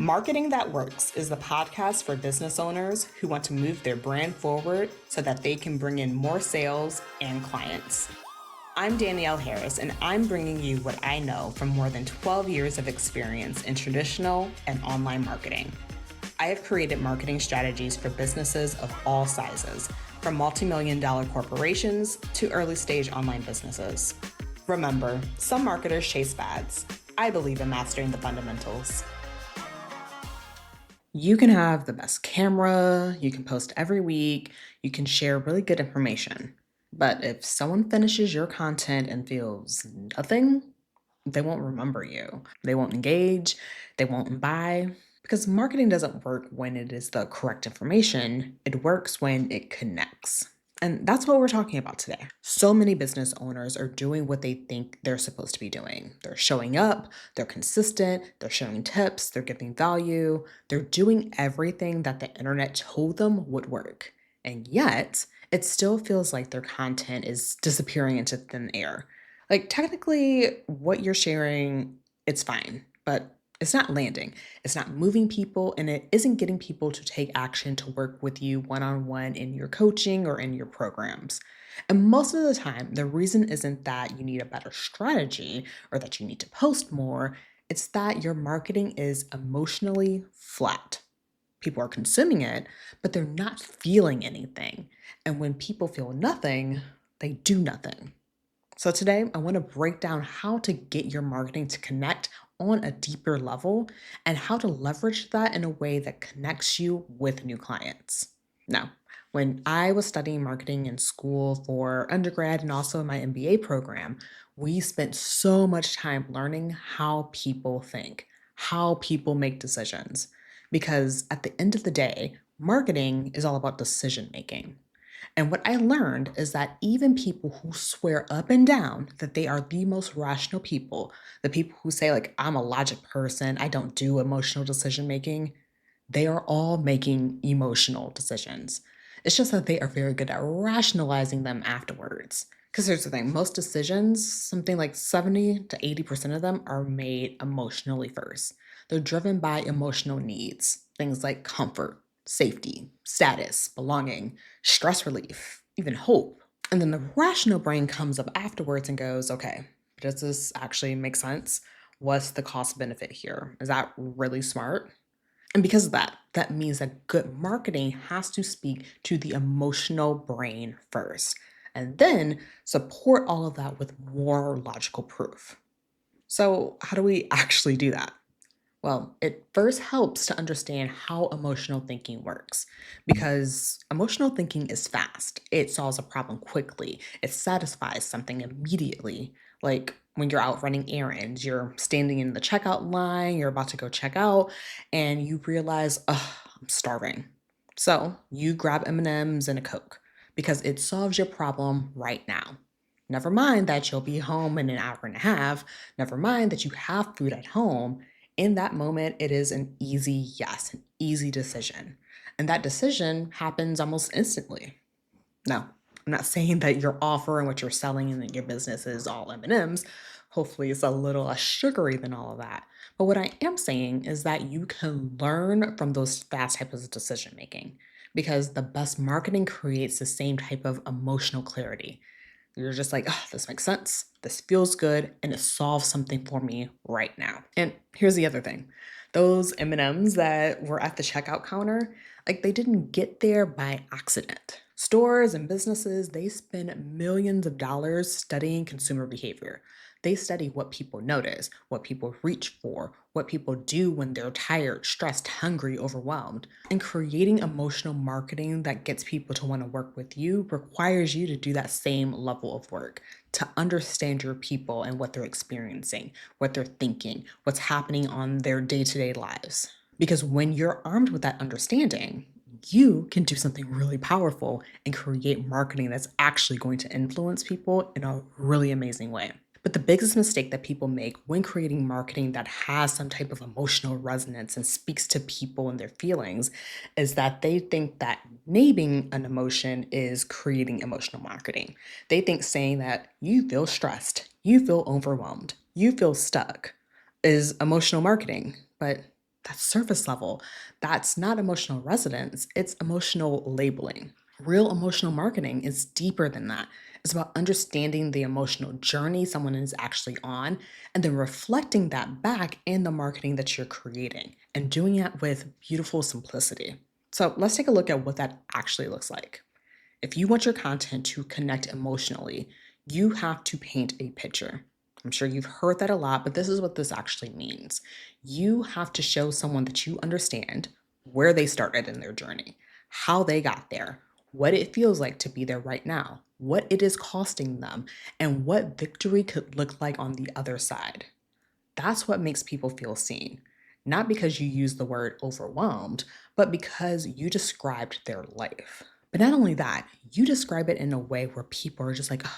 Marketing That Works is the podcast for business owners who want to move their brand forward so that they can bring in more sales and clients. I'm Danielle Harris, and I'm bringing you what I know from more than 12 years of experience in traditional and online marketing. I have created marketing strategies for businesses of all sizes, from multi-million-dollar corporations to early-stage online businesses. Remember, some marketers chase fads. I believe in mastering the fundamentals. You can have the best camera, you can post every week, you can share really good information. But if someone finishes your content and feels nothing, they won't remember you. They won't engage, they won't buy. Because marketing doesn't work when it is the correct information, it works when it connects. And that's what we're talking about today. So many business owners are doing what they think they're supposed to be doing. They're showing up, they're consistent, they're sharing tips, they're giving value, they're doing everything that the internet told them would work. And yet, it still feels like their content is disappearing into thin air. Like, technically, what you're sharing, it's fine, but it's not landing. It's not moving people, and it isn't getting people to take action to work with you one on one in your coaching or in your programs. And most of the time, the reason isn't that you need a better strategy or that you need to post more, it's that your marketing is emotionally flat. People are consuming it, but they're not feeling anything. And when people feel nothing, they do nothing. So today, I want to break down how to get your marketing to connect on a deeper level and how to leverage that in a way that connects you with new clients. Now, when I was studying marketing in school for undergrad and also in my MBA program, we spent so much time learning how people think, how people make decisions. Because at the end of the day, marketing is all about decision making. And what I learned is that even people who swear up and down that they are the most rational people, the people who say, like, I'm a logic person, I don't do emotional decision making, they are all making emotional decisions. It's just that they are very good at rationalizing them afterwards. Because here's the thing, most decisions, something like 70 to 80% of them are made emotionally first. They're driven by emotional needs, things like comfort, safety, status, belonging, stress relief, even hope. And then the rational brain comes up afterwards and goes, okay, does this actually make sense? What's the cost benefit here? Is that really smart? And because of that, that means that good marketing has to speak to the emotional brain first, and then support all of that with more logical proof. So, how do we actually do that? Well, it first helps to understand how emotional thinking works because emotional thinking is fast. It solves a problem quickly, it satisfies something immediately. Like when you're out running errands, you're standing in the checkout line, you're about to go check out, and you realize, oh, I'm starving. So you grab M&Ms and M's and a Coke because it solves your problem right now. Never mind that you'll be home in an hour and a half. Never mind that you have food at home. In that moment, it is an easy yes, an easy decision. And that decision happens almost instantly. Now, I'm not saying that your offer and what you're selling and that your business is all M&Ms. Hopefully, it's a little less sugary than all of that. But what I am saying is that you can learn from those fast types of decision making because the best marketing creates the same type of emotional clarity. You're just like, oh, this makes sense. This feels good, and it solves something for me right now. And here's the other thing. Those M&Ms that were at the checkout counter, like they didn't get there by accident. Stores and businesses, they spend millions of dollars studying consumer behavior. They study what people notice, what people reach for, what people do when they're tired, stressed, hungry, overwhelmed. And creating emotional marketing that gets people to want to work with you requires you to do that same level of work, to understand your people and what they're experiencing, what they're thinking, what's happening on their day to day lives. Because when you're armed with that understanding, you can do something really powerful and create marketing that's actually going to influence people in a really amazing way. But the biggest mistake that people make when creating marketing that has some type of emotional resonance and speaks to people and their feelings is that they think that naming an emotion is creating emotional marketing. They think saying that you feel stressed, you feel overwhelmed, you feel stuck is emotional marketing, but That's surface level. That's not emotional resonance, it's emotional labeling. Real emotional marketing is deeper than that. It's about understanding the emotional journey someone is actually on and then reflecting that back in the marketing that you're creating and doing it with beautiful simplicity. So let's take a look at what that actually looks like. If you want your content to connect emotionally, you have to paint a picture. I'm sure you've heard that a lot, but this is what this actually means. You have to show someone that you understand where they started in their journey, how they got there, what it feels like to be there right now, what it is costing them, and what victory could look like on the other side. That's what makes people feel seen. Not because you use the word overwhelmed, but because you described their life. But not only that, you describe it in a way where people are just like, "Ugh,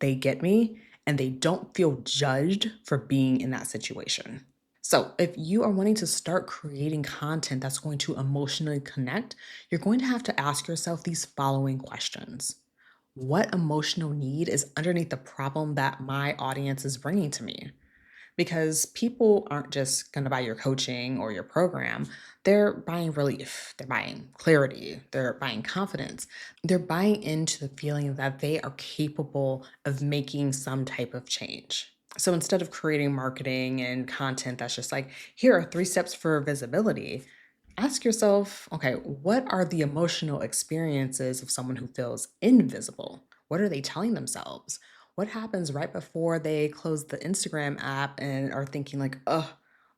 they get me," and they don't feel judged for being in that situation. So, if you are wanting to start creating content that's going to emotionally connect, you're going to have to ask yourself these following questions. What emotional need is underneath the problem that my audience is bringing to me? Because people aren't just going to buy your coaching or your program. They're buying relief, they're buying clarity, they're buying confidence, they're buying into the feeling that they are capable of making some type of change. So instead of creating marketing and content that's just like, here are 3 steps for visibility, ask yourself, okay, what are the emotional experiences of someone who feels invisible? What are they telling themselves? What happens right before they close the Instagram app and are thinking like, "Oh,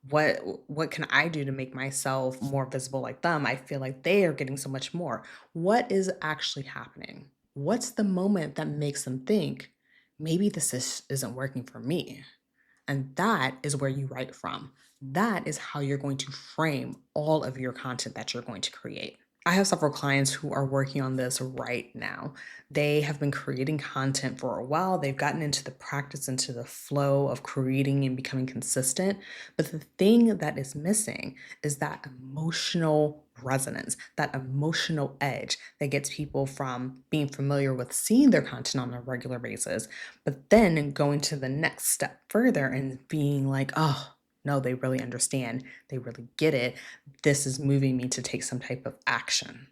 what can I do to make myself more visible like them? I feel like they are getting so much more." What is actually happening? What's the moment that makes them think, maybe isn't working for me? And that is where you write from. That is how you're going to frame all of your content that you're going to create. I have several clients who are working on this right now. They have been creating content for a while. They've gotten into the practice, into the flow of creating and becoming consistent. But the thing that is missing is that emotional resonance, that emotional edge that gets people from being familiar with seeing their content on a regular basis, but then going to the next step further and being like, oh, no, they really understand. They really get it. This is moving me to take some type of action.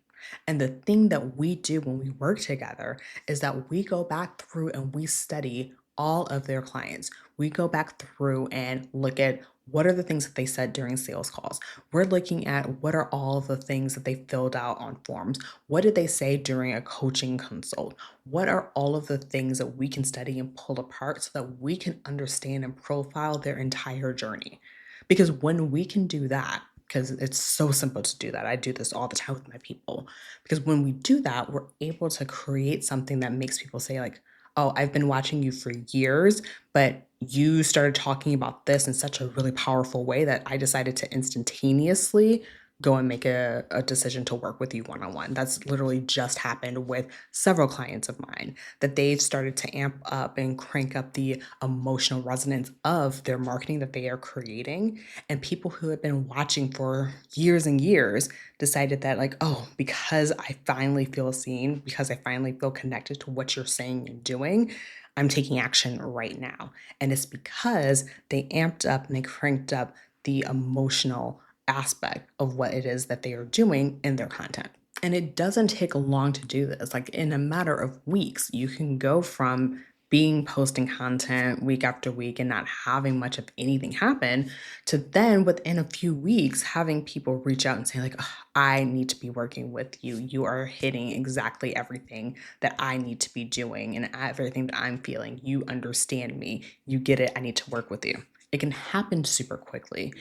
And the thing that we do when we work together is that we go back through and we study all of their clients. We go back through and look at what are the things that they said during sales calls. We're looking at what are all of the things that they filled out on forms. What did they say during a coaching consult? What are all of the things that we can study and pull apart so that we can understand and profile their entire journey? Because when we can do that, because it's so simple to do that. I do this all the time with my people. Because when we do that, we're able to create something that makes people say, like, oh, I've been watching you for years, but you started talking about this in such a really powerful way that I decided to instantaneously go and make a decision to work with you one on one. That's literally just happened with several clients of mine that they've started to amp up and crank up the emotional resonance of their marketing that they are creating. And people who have been watching for years and years decided that, like, oh, because I finally feel seen, because I finally feel connected to what you're saying and doing, I'm taking action right now. And it's because they amped up and they cranked up the emotional aspect of what it is that they are doing in their content. And it doesn't take long to do this. Like in a matter of weeks, you can go from being posting content week after week and not having much of anything happen to then within a few weeks having people reach out and say like, "Ugh, I need to be working with you. You are hitting exactly everything that I need to be doing and everything that I'm feeling. You understand me. You get it. I need to work with you." It can happen super quickly.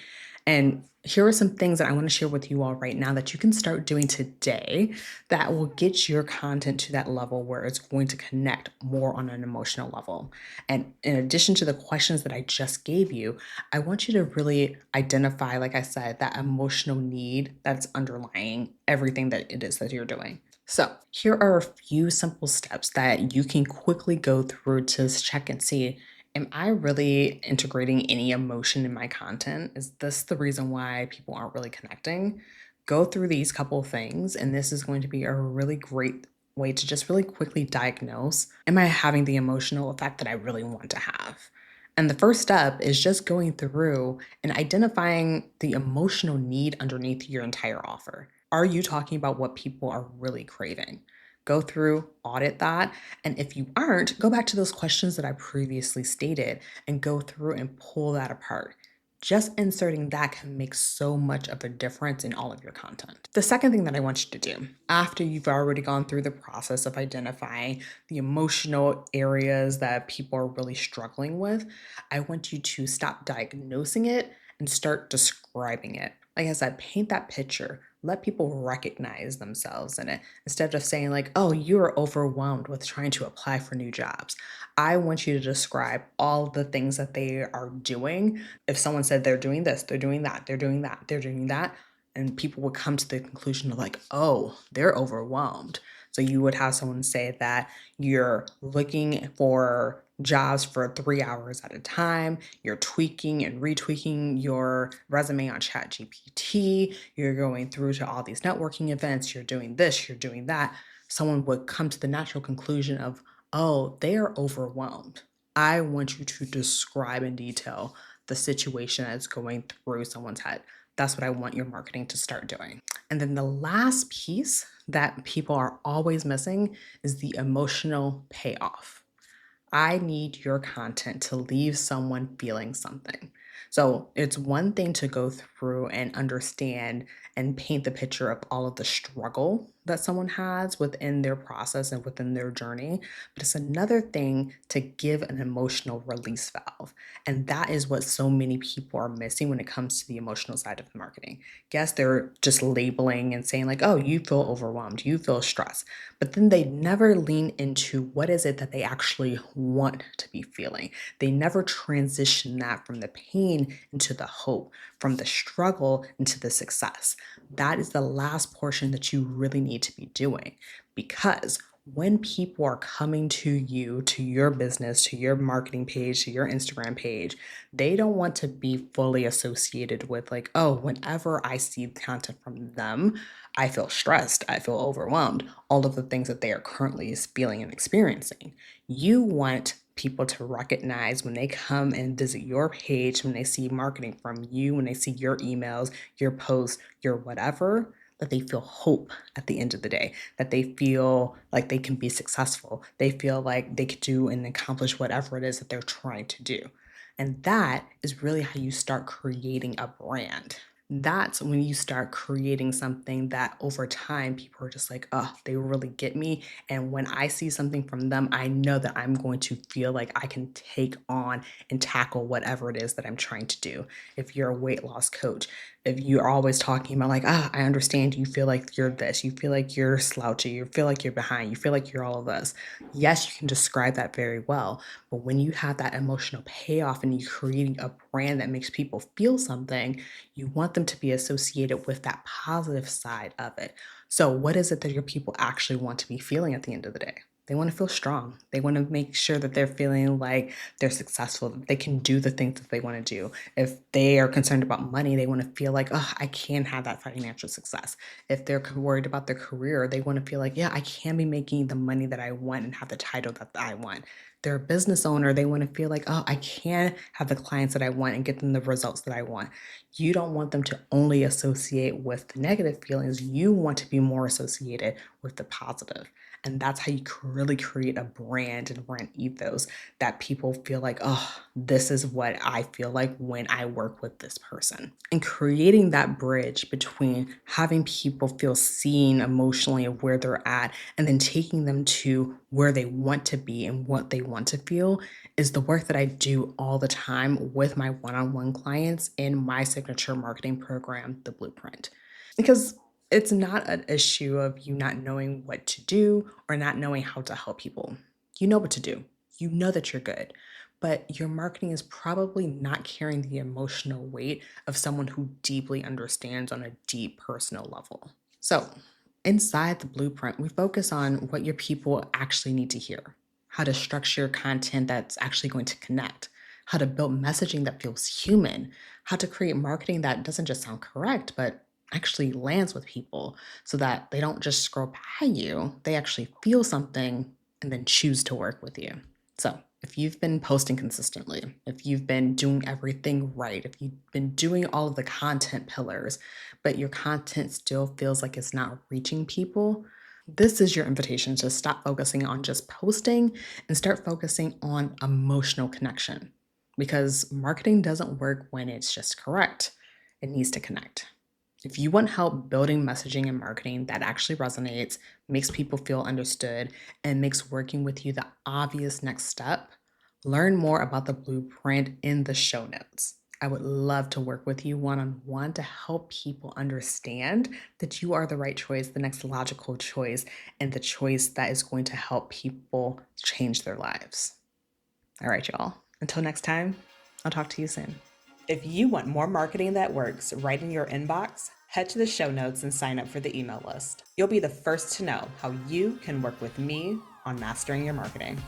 And here are some things that I want to share with you all right now that you can start doing today that will get your content to that level where it's going to connect more on an emotional level. And in addition to the questions that I just gave you, I want you to really identify, like I said, that emotional need that's underlying everything that it is that you're doing. So, here are a few simple steps that you can quickly go through to check and see, am I really integrating any emotion in my content? Is this the reason why people aren't really connecting? Go through these couple of things, and this is going to be a really great way to just really quickly diagnose, am I having the emotional effect that I really want to have? And the first step is just going through and identifying the emotional need underneath your entire offer. Are you talking about what people are really craving? Go through, audit that. And if you aren't, go back to those questions that I previously stated and go through and pull that apart. Just inserting that can make so much of a difference in all of your content. The second thing that I want you to do after you've already gone through the process of identifying the emotional areas that people are really struggling with, I want you to stop diagnosing it and start describing it. Like I said, paint that picture. Let people recognize themselves in it instead of saying, like, oh, you're overwhelmed with trying to apply for new jobs. I want you to describe all the things that they are doing. If someone said they're doing this, they're doing that, they're doing that, they're doing that, and people would come to the conclusion of, like, oh, they're overwhelmed. So you would have someone say that you're looking for jobs for 3 hours at a time. You're tweaking and retweaking your resume on ChatGPT. You're going through to all these networking events. You're doing this, you're doing that. Someone would come to the natural conclusion of, oh, they are overwhelmed. I want you to describe in detail the situation that's going through someone's head. That's what I want your marketing to start doing. And then the last piece that people are always missing is the emotional payoff. I need your content to leave someone feeling something. So it's one thing to go through and understand and paint the picture of all of the struggle that someone has within their process and within their journey, but it's another thing to give an emotional release valve. And that is what so many people are missing when it comes to the emotional side of the marketing. Yes, they're just labeling and saying, like, oh, you feel overwhelmed, you feel stressed, but then they never lean into what is it that they actually want to be feeling. They never transition that from the pain into the hope, from the struggle into the success. That is the last portion that you really need to be doing, because when people are coming to you, to your business, to your marketing page, to your Instagram page, they don't want to be fully associated with, like, oh, whenever I see content from them, I feel stressed, I feel overwhelmed, all of the things that they are currently feeling and experiencing. You want people to recognize when they come and visit your page, when they see marketing from you, when they see your emails, your posts, your whatever, that they feel hope at the end of the day, that they feel like they can be successful. They feel like they could do and accomplish whatever it is that they're trying to do. And that is really how you start creating a brand. That's when you start creating something that over time people are just like, oh, they really get me. And when I see something from them, I know that I'm going to feel like I can take on and tackle whatever it is that I'm trying to do. If you're a weight loss coach, if you're always talking about, like, ah, I understand you feel like you're this, you feel like you're slouchy, you feel like you're behind, you feel like you're all of this. Yes, you can describe that very well. But when you have that emotional payoff and you're creating a brand that makes people feel something, you want them to be associated with that positive side of it. So, what is it that your people actually want to be feeling at the end of the day? They want to feel strong. They want to make sure that they're feeling like they're successful, that they can do the things that they want to do. If they are concerned about money, they want to feel like, oh, I can have that financial success. If they're worried about their career, they want to feel like, yeah, I can be making the money that I want and have the title that I want. They're a business owner, they want to feel like, oh, I can have the clients that I want and get them the results that I want. You don't want them to only associate with the negative feelings. You want to be more associated with the positive. And that's how you really create a brand and brand ethos that people feel like, oh, this is what I feel like when I work with this person. And creating that bridge between having people feel seen emotionally of where they're at and then taking them to where they want to be and what they want to feel is the work that I do all the time with my one on one clients in my signature marketing program, The Blueprint. Because it's not an issue of you not knowing what to do or not knowing how to help people. You know what to do, you know that you're good, but your marketing is probably not carrying the emotional weight of someone who deeply understands on a deep personal level. So, inside the blueprint, we focus on what your people actually need to hear, how to structure content that's actually going to connect, how to build messaging that feels human, how to create marketing that doesn't just sound correct, but actually lands with people so that they don't just scroll by you, they actually feel something and then choose to work with you. So, If you've been posting consistently, if you've been doing everything right, if you've been doing all of the content pillars, but your content still feels like it's not reaching people, this is your invitation to stop focusing on just posting and start focusing on emotional connection. Because marketing doesn't work when it's just correct, it needs to connect. If you want help building messaging and marketing that actually resonates, makes people feel understood, and makes working with you the obvious next step, learn more about the blueprint in the show notes. I would love to work with you one on one to help people understand that you are the right choice, the next logical choice, and the choice that is going to help people change their lives. All right, y'all. Until next time, I'll talk to you soon. If you want more marketing that works right in your inbox, head to the show notes and sign up for the email list. You'll be the first to know how you can work with me on mastering your marketing.